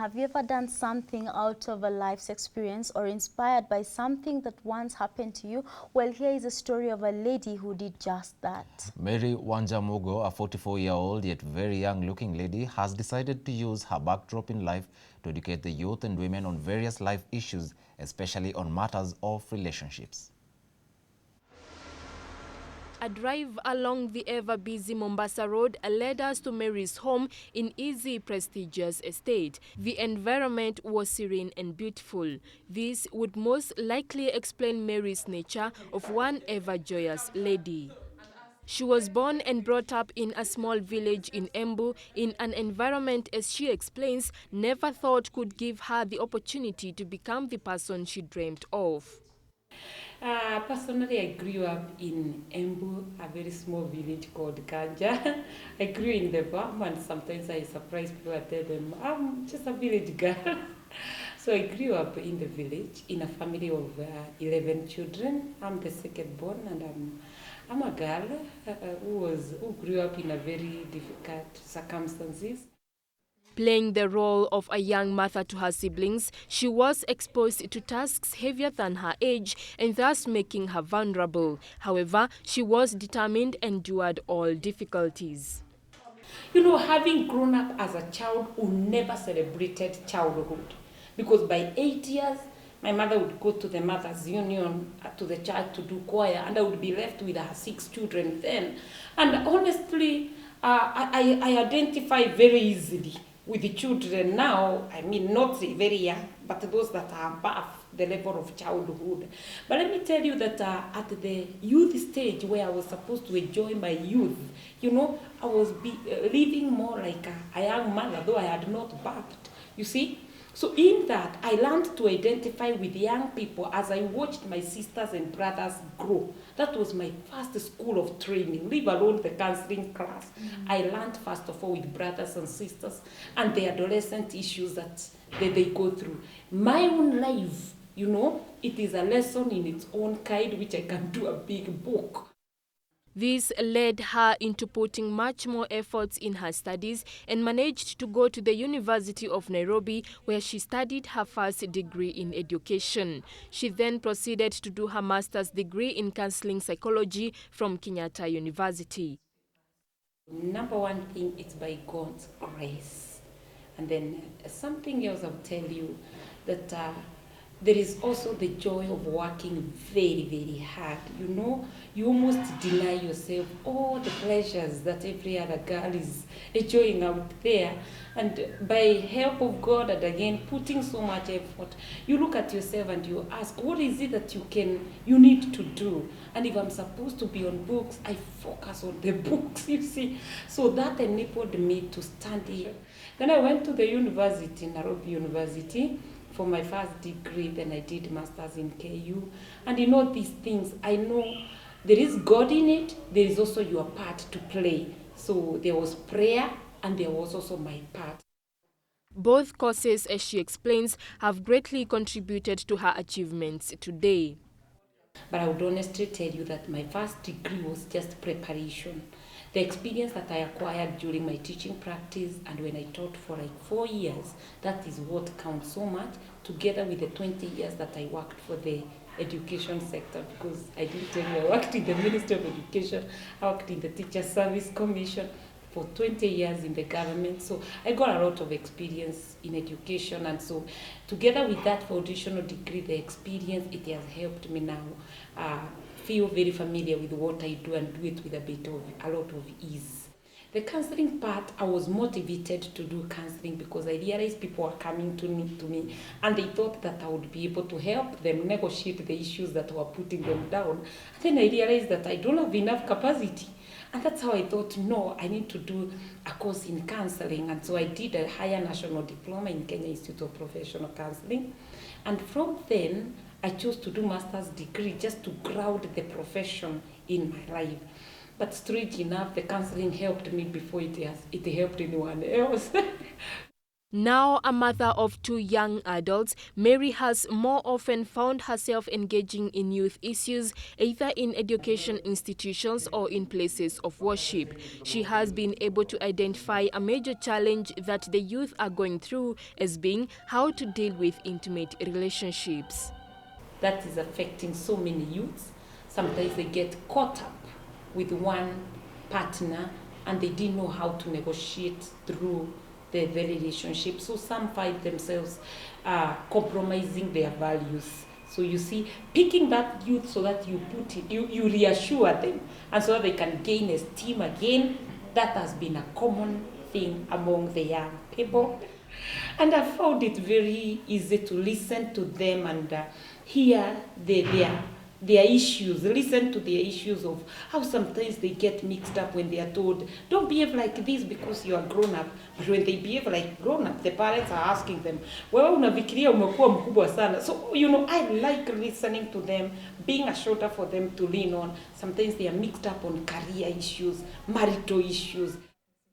have you ever done something out of a life's experience or inspired by something that once happened to you? Well, here is a story of a lady who did just that. Mary Wanja Mugo, a 44-year-old yet very young-looking lady, has decided to use her backdrop in life to educate the youth and women on various life issues, especially on matters of relationships. A drive along the ever-busy Mombasa Road led us to Mary's home in easy, prestigious estate. The environment was serene and beautiful. This would most likely explain Mary's nature of one ever-joyous lady. She was born and brought up in a small village in Embu in an environment, as she explains, never thought could give her the opportunity to become the person she dreamed of. Personally, I grew up in Embu, a very small village called Kanja. I grew in the farm, and sometimes I surprise people. I tell them, I'm just a village girl. So I grew up in the village in a family of 11 children. I'm the second born, and I'm a girl who grew up in a very difficult circumstances. Playing the role of a young mother to her siblings, she was exposed to tasks heavier than her age and thus making her vulnerable. However, she was determined and endured all difficulties. You know, having grown up as a child who never celebrated childhood, because by 8 years, my mother would go to the Mothers' Union, to the church to do choir, and I would be left with her 6 children then. And honestly, I identify very easily with the children now. I mean, not very young, but those that are above the level of childhood. But let me tell you that at the youth stage where I was supposed to enjoy my youth, you know, I was living more like a young mother, though I had not birthed, you see. So in that, I learned to identify with young people as I watched my sisters and brothers grow. That was my first school of training, leave alone the counseling class. I learned first of all with brothers and sisters and the adolescent issues that they go through. My own life, you know, it is a lesson in its own kind, which I can do a big book. This led her into putting much more efforts in her studies and managed to go to the University of Nairobi, where she studied her first degree in education. She then proceeded to do her master's degree in counseling psychology from Kenyatta University. Number one thing, it's by God's grace. And then something else I'll tell you, that there is also the joy of working very, very hard. You know, you almost deny yourself all the pleasures that every other girl is enjoying out there. And by help of God, and again, putting so much effort, you look at yourself and you ask, what is it that you need to do? And if I'm supposed to be on books, I focus on the books, you see. So that enabled me to study. Then I went to the university, Nairobi University, for my first degree. Then I did masters in KU. And you know these things, I know there is God in it, there is also your part to play. So there was prayer and there was also my part. Both courses, as she explains, have greatly contributed to her achievements today. But I would honestly tell you that my first degree was just preparation. The experience that I acquired during my teaching practice and when I taught for like 4 years, that is what counts so much, together with the 20 years that I worked for the education sector, because I didn't tell you, I worked in the Ministry of Education, I worked in the Teacher Service Commission for 20 years in the government. So I got a lot of experience in education, and so together with that foundational degree, the experience, it has helped me now feel very familiar with what I do and do it with a lot of ease. The counseling part, I was motivated to do counseling because I realized people were coming to me and they thought that I would be able to help them negotiate the issues that were putting them down. And then I realized that I don't have enough capacity. And that's how I thought, no, I need to do a course in counseling. And so I did a higher national diploma in Kenya Institute of Professional Counseling. And from then, I chose to do master's degree just to ground the profession in my life. But strange enough, the counseling helped me before it helped anyone else. Now a mother of 2 young adults, Mary has more often found herself engaging in youth issues, either in education institutions or in places of worship. She has been able to identify a major challenge that the youth are going through as being how to deal with intimate relationships. That is affecting so many youths. Sometimes they get caught up with one partner and they didn't know how to negotiate through the relationship. So some find themselves compromising their values. So you see, picking that youth so that you put it, you reassure them, and so that they can gain esteem again. That has been a common thing among the young people. And I found it very easy to listen to them and hear their issues, listen to their issues of how sometimes they get mixed up when they are told, don't behave like this because you are grown up. But when they behave like grown up, the parents are asking them, wewe unafikiria umekuwa mkubwa sana. So, I like listening to them, being a shoulder for them to lean on. Sometimes they are mixed up on career issues, marital issues.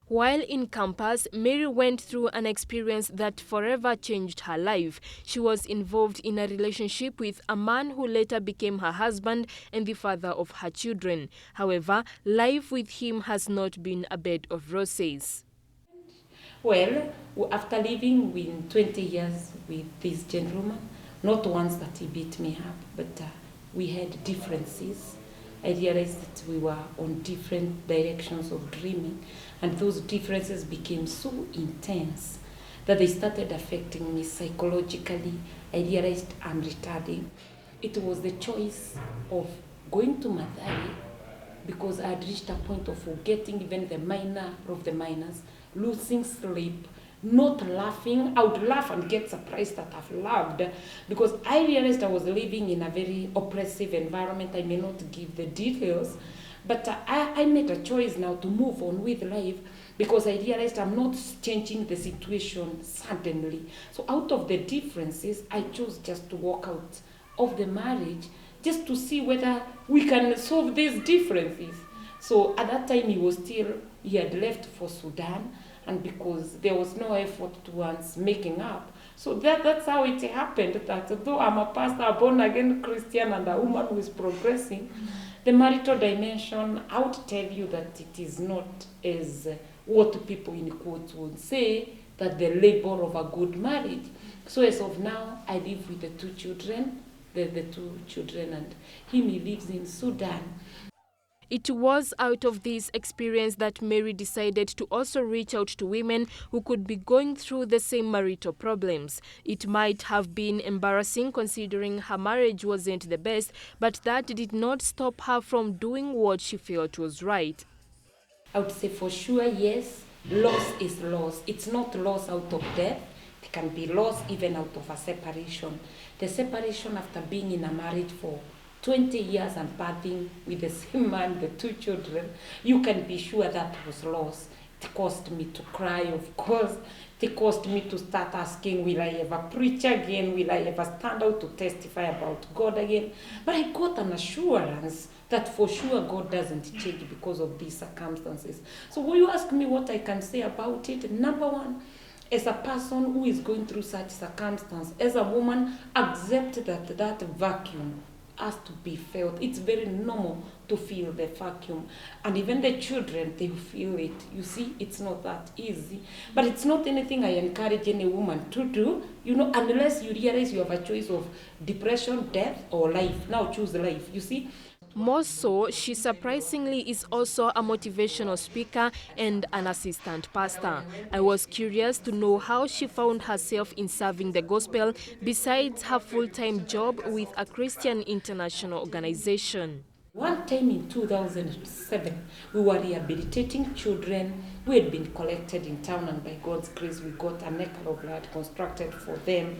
While in campus, Mary went through an experience that forever changed her life. She was involved in a relationship with a man who later became her husband and the father of her children. However, life with him has not been a bed of roses. Well, after living in 20 years with this gentleman, not once that he beat me up, but we had differences. I realized that we were on different directions of dreaming, and those differences became so intense that they started affecting me psychologically. I realized I'm retarding. It was the choice of going to Mathai because I had reached a point of forgetting even the minor of the minors, losing sleep, not laughing. I would laugh and get surprised that I've laughed because I realized I was living in a very oppressive environment. I may not give the details, but I made a choice now to move on with life because I realized I'm not changing the situation suddenly. So out of the differences, I chose just to walk out of the marriage just to see whether we can solve these differences. So at that time, he had left for Sudan, and because there was no effort towards making up. So that's how it happened, that though I'm a pastor, a born-again Christian, and a woman who is progressing, the marital dimension, I would tell you that it is not as what people in quotes would say, that the labor of a good marriage. So as of now, I live with the two children, and he lives in Sudan. It was out of this experience that Mary decided to also reach out to women who could be going through the same marital problems. It might have been embarrassing considering her marriage wasn't the best, but that did not stop her from doing what she felt was right. I would say for sure, yes, loss is loss. It's not loss out of death. It can be loss even out of a separation. The separation after being in a marriage for 20 years and parting with the same man, the two children, you can be sure that was loss. It caused me to cry, of course. It caused me to start asking, will I ever preach again? Will I ever stand out to testify about God again? But I got an assurance that for sure God doesn't change because of these circumstances. So when you ask me what I can say about it, number one, as a person who is going through such circumstance, as a woman, accept that vacuum has to be felt. It's very normal to feel the vacuum. And even the children, they feel it. You see, it's not that easy. But it's not anything I encourage any woman to do, unless you realize you have a choice of depression, death, or life. Now choose life, you see. More so, she surprisingly is also a motivational speaker and an assistant pastor. I was curious to know how she found herself in serving the gospel besides her full-time job with a Christian international organization. One time in 2007, we were rehabilitating children who had been collected in town, and by God's grace, we got a necro-blood constructed for them.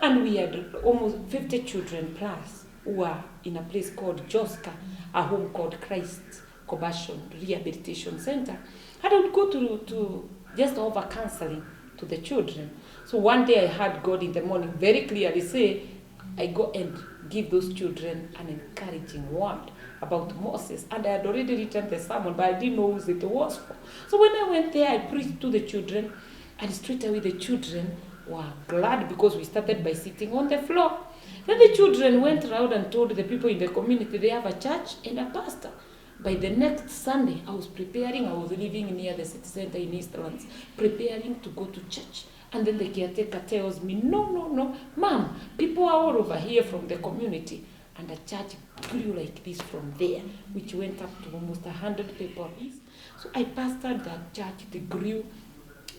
And we had almost 50 children plus who were in a place called Joska, a home called Christ Conversion Rehabilitation Center. And I would go to just offer counseling to the children. So one day I heard God in the morning very clearly say, I go and give those children an encouraging word about Moses. And I had already written the sermon, but I didn't know who it was for. So when I went there, I preached to the children. And straight away the children were glad because we started by sitting on the floor. Then the children went around and told the people in the community they have a church and a pastor. By the next Sunday, I was living near the city center in Eastlands, preparing to go to church. And then the caretaker tells me, no, ma'am, people are all over here from the community. And the church grew like this from there, which went up to almost 100 people. So I pastored that church, it grew,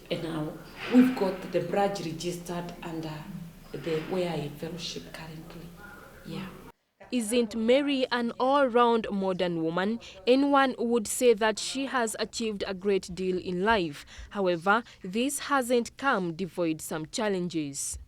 and now we've got the branch registered under where I fellowship currently. Yeah. Isn't Mary an all-round modern woman? Anyone would say that she has achieved a great deal in life. However, this hasn't come devoid some challenges.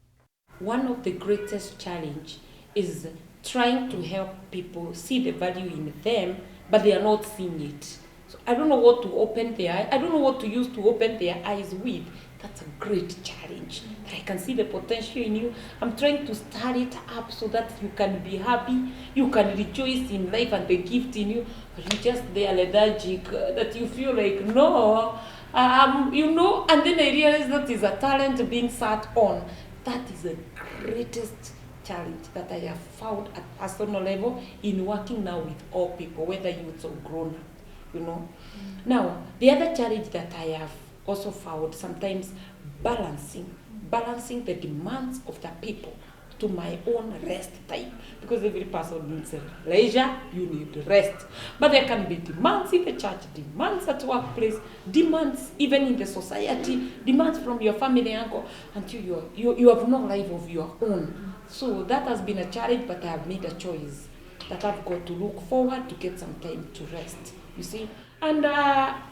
One of the greatest challenge is trying to help people see the value in them, but they are not seeing it. So I don't know what to open their eyes. I don't know what to use to open their eyes with. That's a great challenge. That I can see the potential in you. I'm trying to stir it up so that you can be happy, you can rejoice in life and the gift in you, but you're just there lethargic, that you feel like, no, and then I realize that is a talent being sat on. That is the greatest challenge that I have found at personal level in working now with all people, whether youth or grown up, Now, the other challenge that I have also found sometimes balancing the demands of the people to my own rest time, because every person needs leisure, you need rest. But there can be demands in the church, demands at workplace, demands even in the society, demands from your family uncle, until you have no life of your own. So that has been a challenge, but I have made a choice that I've got to look forward to get some time to rest, you see. And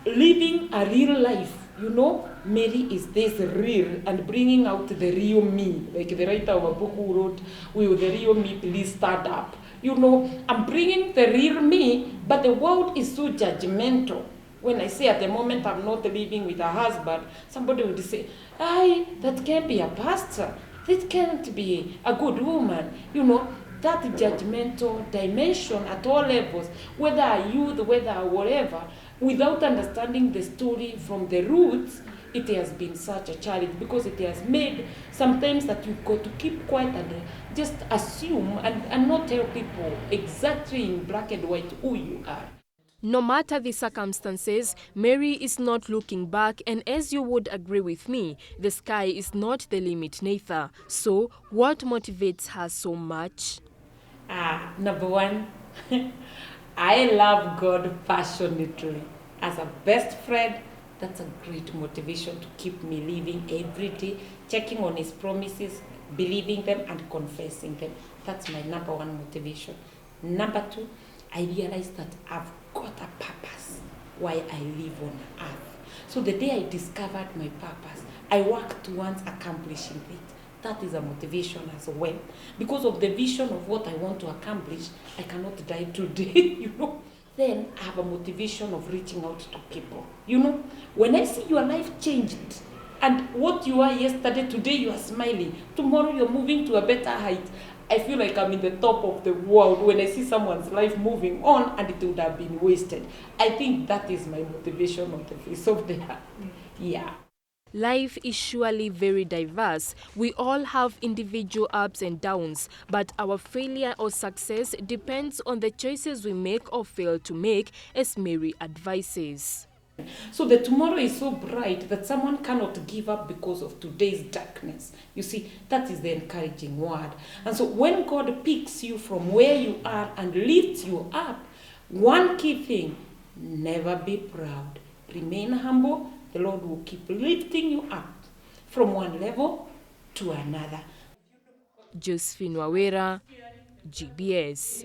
living a real life, Mary is this real and bringing out the real me, like the writer of a book who wrote, "Will the real me please stand up?" I'm bringing the real me, but the world is so judgmental. When I say at the moment I'm not living with a husband, somebody would say, that can't be a pastor, that can't be a good woman, that judgmental dimension at all levels, whether a youth, whether whatever, without understanding the story from the roots, it has been such a challenge, because it has made sometimes that you've got to keep quiet and just assume and not tell people exactly in black and white who you are. No matter the circumstances, Mary is not looking back, and as you would agree with me, the sky is not the limit neither. So, what motivates her so much? Number one, I love God passionately. As a best friend, that's a great motivation to keep me living every day, checking on His promises, believing them and confessing them. That's my number one motivation. Number two, I realize that I've got a purpose why I live on earth. So the day I discovered my purpose, I worked towards accomplishing it. That is a motivation as well. Because of the vision of what I want to accomplish, I cannot die today, Then I have a motivation of reaching out to people. When I see your life changed, and what you are yesterday, today you are smiling, tomorrow you're moving to a better height, I feel like I'm in the top of the world when I see someone's life moving on and it would have been wasted. I think that is my motivation on the face of the earth. Yeah. Life is surely very diverse. We all have individual ups and downs, but our failure or success depends on the choices we make or fail to make, as Mary advises. So the tomorrow is so bright that someone cannot give up because of today's darkness. You see, that is the encouraging word. And so when God picks you from where you are and lifts you up, one key thing, never be proud. Remain humble. The Lord will keep lifting you up from one level to another. Josephine Wawera, GBS.